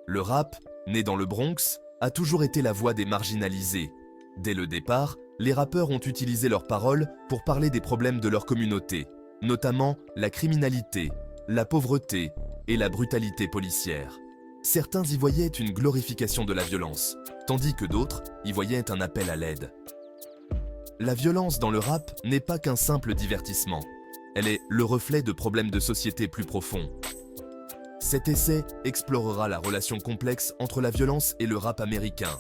Le rap, né dans le Bronx, a toujours été la voix des marginalisés. Dès le départ, les rappeurs ont utilisé leurs paroles pour parler des problèmes de leur communauté, notamment la criminalité, la pauvreté et la brutalité policière. Certains y voyaient une glorification de la violence, tandis que d'autres y voyaient un appel à l'aide. La violence dans le rap n'est pas qu'un simple divertissement. Elle est le reflet de problèmes de société plus profonds. Cet essai explorera la relation complexe entre la violence et le rap américain,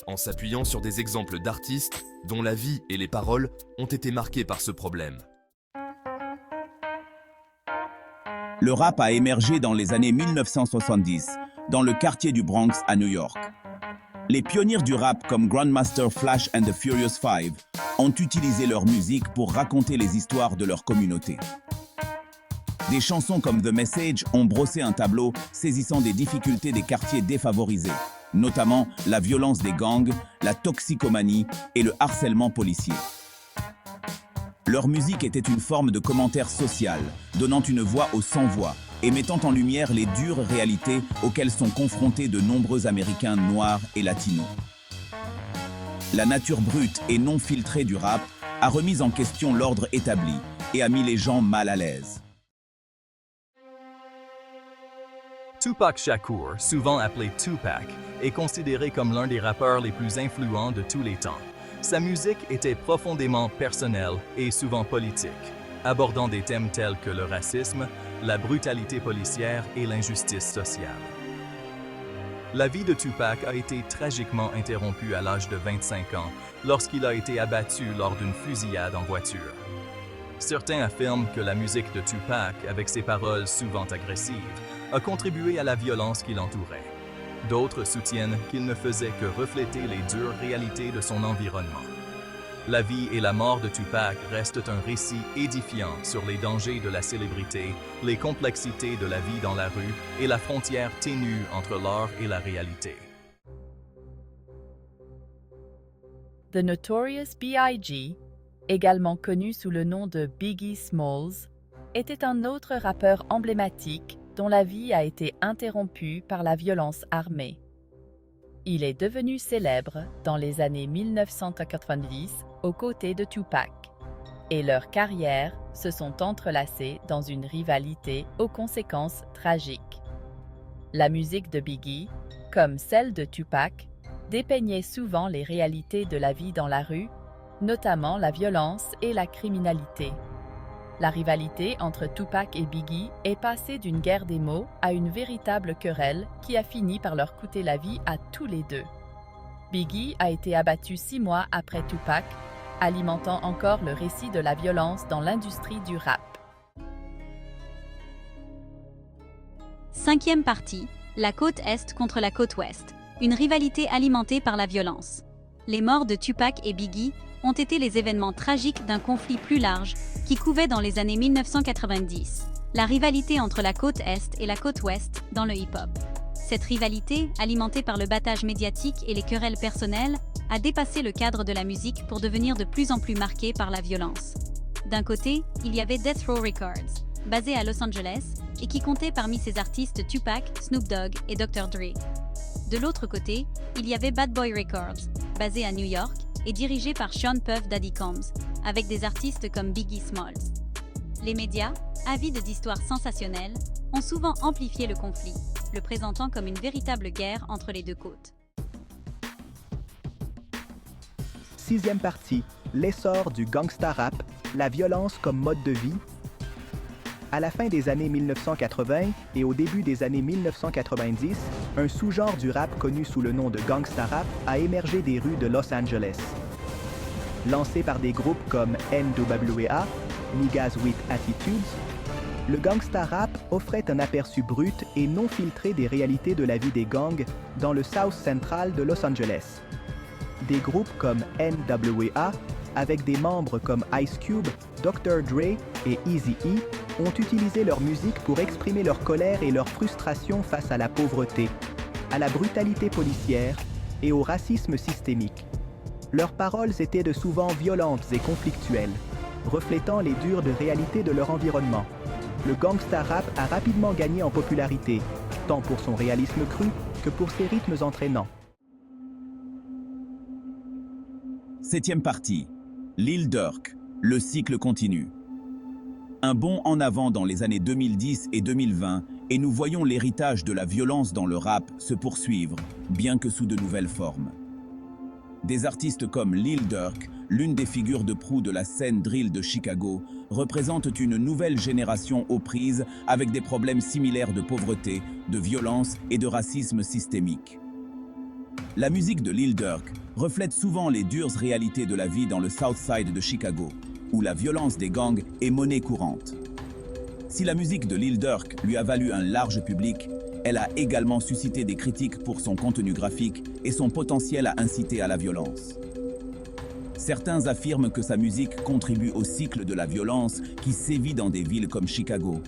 en s'appuyant sur des exemples d'artistes dont la vie et les paroles ont été marquées par ce problème. Le rap a émergé dans les années 1970, dans le quartier du Bronx à New York. Les pionniers du rap comme Grandmaster Flash and the Furious Five ont utilisé leur musique pour raconter les histoires de leur communauté. Des chansons comme The Message ont brossé un tableau saisissant des difficultés des quartiers défavorisés, notamment la violence des gangs, la toxicomanie et le harcèlement policier. Leur musique était une forme de commentaire social, donnant une voix aux sans-voix et mettant en lumière les dures réalités auxquelles sont confrontés de nombreux Américains noirs et latinos. La nature brute et non filtrée du rap a remis en question l'ordre établi et a mis les gens mal à l'aise. Tupac Shakur, souvent appelé Tupac, est considéré comme l'un des rappeurs les plus influents de tous les temps. Sa musique était profondément personnelle et souvent politique, abordant des thèmes tels que le racisme, la brutalité policière et l'injustice sociale. La vie de Tupac a été tragiquement interrompue à l'âge de 25 ans lorsqu'il a été abattu lors d'une fusillade en voiture. Certains affirment que la musique de Tupac, avec ses paroles souvent agressives, a contribué à la violence qui l'entourait. D'autres soutiennent qu'il ne faisait que refléter les dures réalités de son environnement. La vie et la mort de Tupac restent un récit édifiant sur les dangers de la célébrité, les complexités de la vie dans la rue et la frontière ténue entre l'art et la réalité. The Notorious B.I.G., également connu sous le nom de Biggie Smalls, était un autre rappeur emblématique dont la vie a été interrompue par la violence armée. Il est devenu célèbre dans les années 1990 aux côtés de Tupac, et leurs carrières se sont entrelacées dans une rivalité aux conséquences tragiques. La musique de Biggie, comme celle de Tupac, dépeignait souvent les réalités de la vie dans la rue, notamment la violence et la criminalité. La rivalité entre Tupac et Biggie est passée d'une guerre des mots à une véritable querelle qui a fini par leur coûter la vie à tous les deux. Biggie a été abattu 6 mois après Tupac, alimentant encore le récit de la violence dans l'industrie du rap. Cinquième partie, la côte Est contre la côte Ouest, une rivalité alimentée par la violence. Les morts de Tupac et Biggie ont été les événements tragiques d'un conflit plus large qui couvait dans les années 1990, la rivalité entre la côte Est et la côte Ouest dans le hip-hop. Cette rivalité, alimentée par le battage médiatique et les querelles personnelles, a dépassé le cadre de la musique pour devenir de plus en plus marquée par la violence. D'un côté, il y avait Death Row Records, basé à Los Angeles, et qui comptait parmi ses artistes Tupac, Snoop Dogg et Dr. Dre. De l'autre côté, il y avait Bad Boy Records, basé à New York, et dirigé par Sean Puff Daddy Combs, avec des artistes comme Biggie Smalls. Les médias, avides d'histoires sensationnelles, ont souvent amplifié le conflit, le présentant comme une véritable guerre entre les deux côtes. Sixième partie, l'essor du gangsta rap, la violence comme mode de vie. À la fin des années 1980 et au début des années 1990, un sous-genre du rap connu sous le nom de gangsta rap a émergé des rues de Los Angeles. Lancé par des groupes comme NWA, Niggas with Attitudes, le gangsta rap offrait un aperçu brut et non filtré des réalités de la vie des gangs dans le South Central de Los Angeles. Des groupes comme NWA, avec des membres comme Ice Cube, Dr. Dre et Eazy-E, ont utilisé leur musique pour exprimer leur colère et leur frustration face à la pauvreté, à la brutalité policière et au racisme systémique. Leurs paroles étaient de souvent violentes et conflictuelles, reflétant les dures réalités de leur environnement. Le gangsta rap a rapidement gagné en popularité, tant pour son réalisme cru que pour ses rythmes entraînants. 7e partie. Lil Durk, le cycle continue. Un bond en avant dans les années 2010 et 2020 et nous voyons l'héritage de la violence dans le rap se poursuivre, bien que sous de nouvelles formes. Des artistes comme Lil Durk, l'une des figures de proue de la scène drill de Chicago, représentent une nouvelle génération aux prises avec des problèmes similaires de pauvreté, de violence et de racisme systémique. La musique de Lil Durk reflète souvent les dures réalités de la vie dans le South Side de Chicago, où la violence des gangs est monnaie courante. Si la musique de Lil Durk lui a valu un large public, elle a également suscité des critiques pour son contenu graphique et son potentiel à inciter à la violence. Certains affirment que sa musique contribue au cycle de la violence qui sévit dans des villes comme Chicago,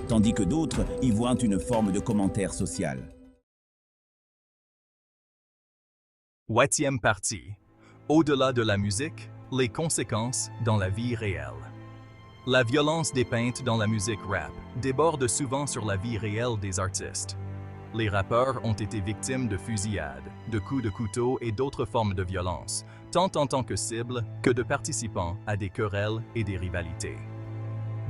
tandis que d'autres y voient une forme de commentaire social. 8e partie. Au-delà de la musique, les conséquences dans la vie réelle. La violence dépeinte dans la musique rap déborde souvent sur la vie réelle des artistes. Les rappeurs ont été victimes de fusillades, de coups de couteau et d'autres formes de violence, tant en tant que cible que de participants à des querelles et des rivalités.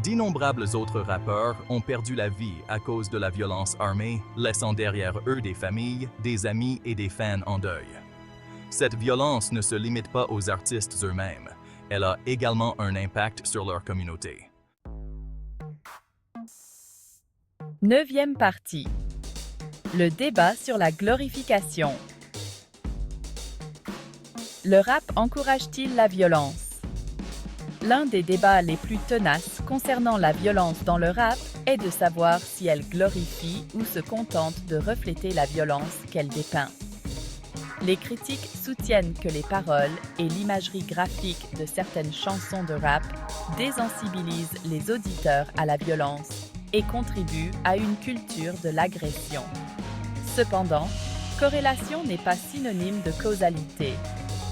D'innombrables autres rappeurs ont perdu la vie à cause de la violence armée, laissant derrière eux des familles, des amis et des fans en deuil. Cette violence ne se limite pas aux artistes eux-mêmes, elle a également un impact sur leur communauté. 9e partie. Le débat sur la glorification. Le rap encourage-t-il la violence? L'un des débats les plus tenaces concernant la violence dans le rap est de savoir si elle glorifie ou se contente de refléter la violence qu'elle dépeint. Les critiques soutiennent que les paroles et l'imagerie graphique de certaines chansons de rap désensibilisent les auditeurs à la violence et contribuent à une culture de l'agression. Cependant, corrélation n'est pas synonyme de causalité,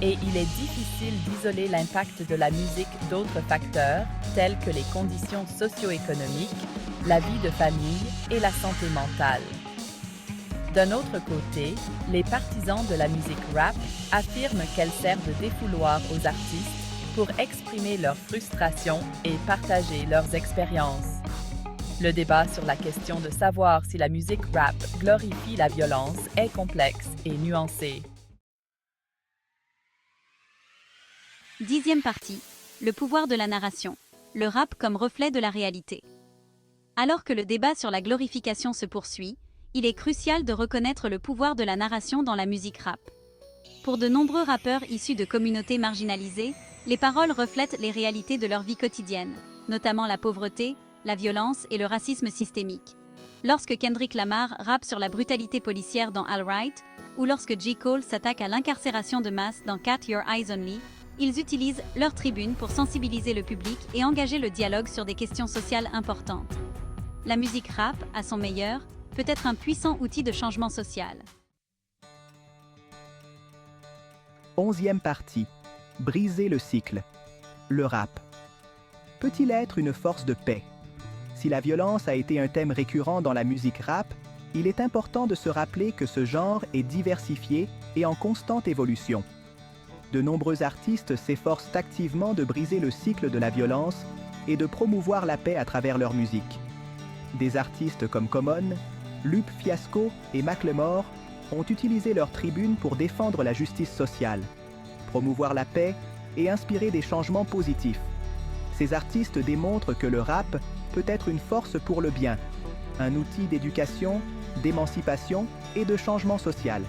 et il est difficile d'isoler l'impact de la musique d'autres facteurs tels que les conditions socio-économiques, la vie de famille et la santé mentale. D'un autre côté, les partisans de la musique rap affirment qu'elle sert de défouloir aux artistes pour exprimer leur frustration et partager leurs expériences. Le débat sur la question de savoir si la musique rap glorifie la violence est complexe et nuancé. 10e partie. Le pouvoir de la narration. Le rap comme reflet de la réalité. Alors que le débat sur la glorification se poursuit, il est crucial de reconnaître le pouvoir de la narration dans la musique rap. Pour de nombreux rappeurs issus de communautés marginalisées, les paroles reflètent les réalités de leur vie quotidienne, notamment la pauvreté, la violence et le racisme systémique. Lorsque Kendrick Lamar rappe sur la brutalité policière dans All Right, ou lorsque J. Cole s'attaque à l'incarcération de masse dans Cat Your Eyes Only, ils utilisent leur tribune pour sensibiliser le public et engager le dialogue sur des questions sociales importantes. La musique rap, à son meilleur, peut être un puissant outil de changement social. 11e partie. Briser le cycle. Le rap. Peut-il être une force de paix? Si la violence a été un thème récurrent dans la musique rap, il est important de se rappeler que ce genre est diversifié et en constante évolution. De nombreux artistes s'efforcent activement de briser le cycle de la violence et de promouvoir la paix à travers leur musique. Des artistes comme Common, Lupe Fiasco et Macklemore ont utilisé leur tribune pour défendre la justice sociale, promouvoir la paix et inspirer des changements positifs. Ces artistes démontrent que le rap peut être une force pour le bien, un outil d'éducation, d'émancipation et de changement social.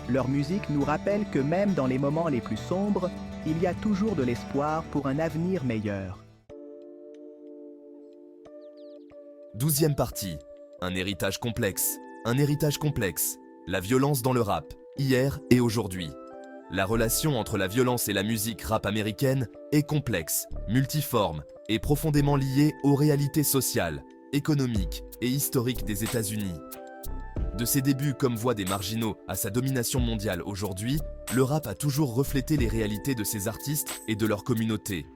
Leur musique nous rappelle que même dans les moments les plus sombres, il y a toujours de l'espoir pour un avenir meilleur. 12e partie. Un héritage complexe. Un héritage complexe. La violence dans le rap, hier et aujourd'hui. La relation entre la violence et la musique rap américaine est complexe, multiforme et profondément liée aux réalités sociales, économiques et historiques des États-Unis. De ses débuts comme voix des marginaux à sa domination mondiale aujourd'hui, le rap a toujours reflété les réalités de ses artistes et de leur communauté.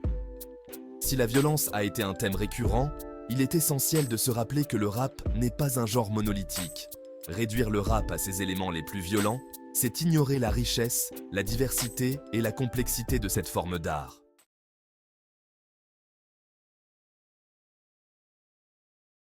Si la violence a été un thème récurrent, il est essentiel de se rappeler que le rap n'est pas un genre monolithique. Réduire le rap à ses éléments les plus violents, c'est ignorer la richesse, la diversité et la complexité de cette forme d'art.